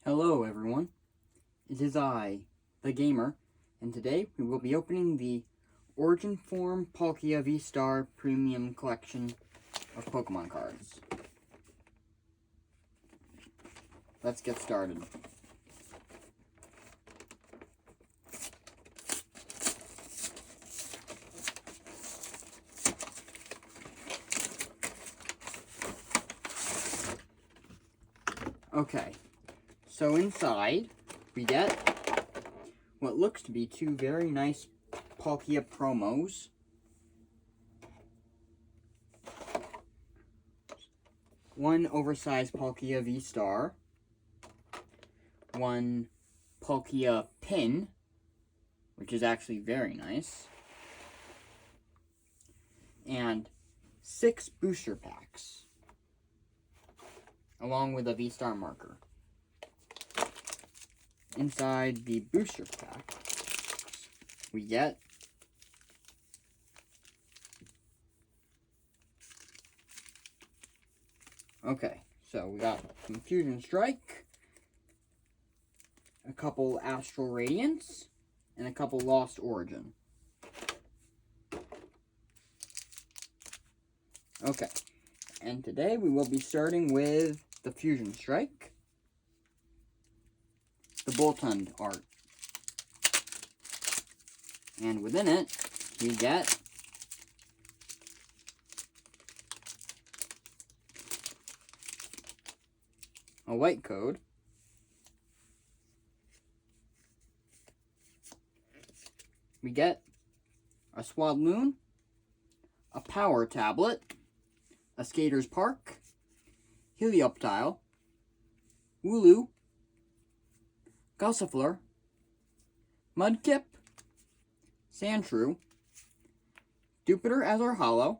Hello everyone, it is I, the Gamer, and today we will be opening the Origin Form Palkia vstar Premium Collection of Pokemon cards. Let's get started. Okay. So inside, we get what looks to be two very nice Palkia promos. One oversized Palkia V-Star. One Palkia pin, which is actually very nice. And 6 booster packs, along with a V-Star marker. Inside the booster pack, we get so we got some Fusion Strike, a couple Astral Radiance, and a couple Lost Origin. Okay, and today we will be starting with the Fusion Strike, the Boltund art. And within it, we get a white code, we get a Swadloon, a Power Tablet, a Skater's Park, Helioptile, Wooloo, Gossifleur, Mudkip, Sandshrew, Jupiter as our Hollow,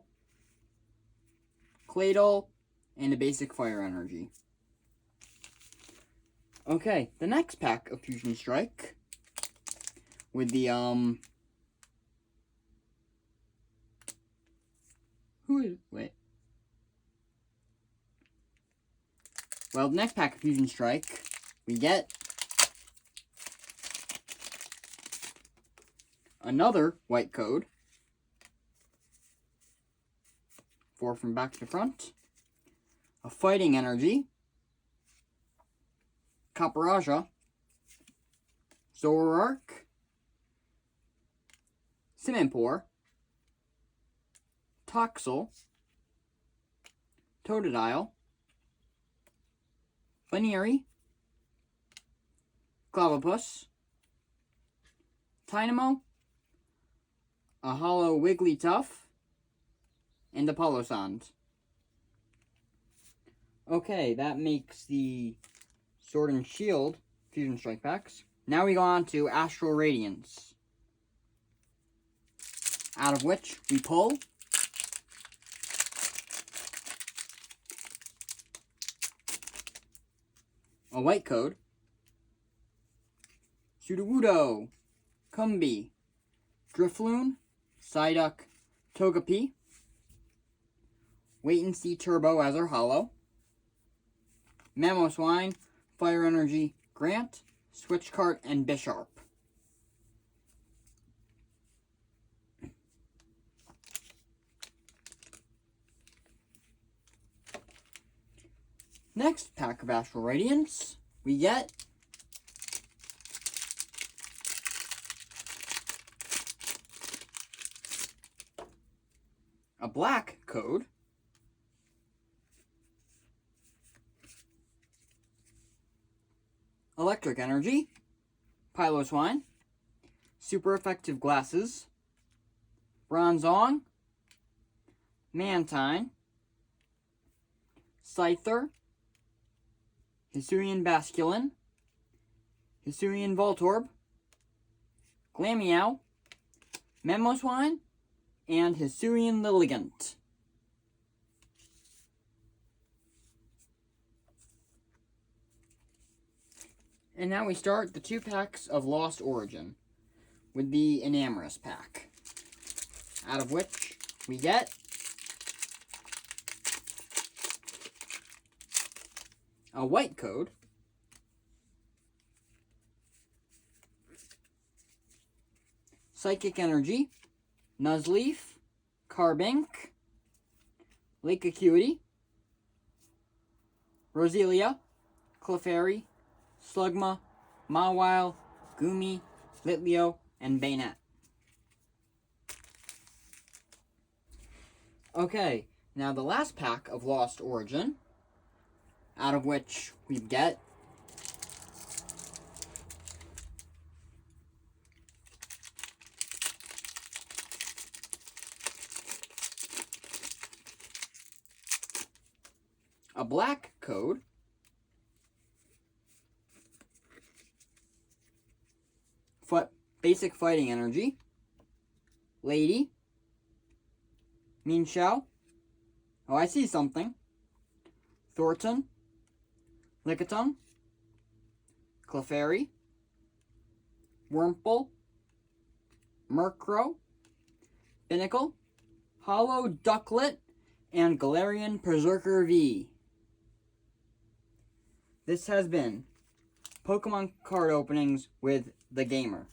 Claydol, and a basic Fire Energy. Okay, the next pack of Fusion Strike with the the next pack of Fusion Strike, we get another white code, 4 from back to front, a Fighting Energy, Caparajah, Zoroark, Simipour, Toxel, Totodile, Baneri, Clavipus, Tynamo, a hollow Wigglytuff, and a Palossand. Okay, that makes the Sword and Shield Fusion Strike packs. Now we go on to Astral Radiance, out of which we pull a white code, Sudowoodo, Combee, Drifloon, Psyduck, Togepi, Wait and See Turbo as our Hollow, Mamoswine, Fire Energy, Grant, Switchcart, and Bisharp. Next pack of Astral Radiance, we get a black code, Electric Energy, Piloswine, Super Effective Glasses, Bronzong, Mantine, Scyther, Hisuian Basculin, Hisuian Voltorb, Glameow, Mamoswine, and Hisuian Lilligant. And now we start the 2 packs of Lost Origin with the Enamorous pack, out of which we get a white code, Psychic Energy, Nuzleaf, Carbink, Lake Acuity, Roselia, Clefairy, Slugma, Mawile, Goomy, Litleo, and Bayonet. Okay, now the last pack of Lost Origin, out of which we get a black code, Basic Fighting Energy, Lady, Mienshao, oh I see something, Thornton, Lickitung, Clefairy, Wurmple, Murkrow, Binnacle, Hollow Ducklet, and Galarian Berserker V. This has been Pokemon card openings with the Gamer.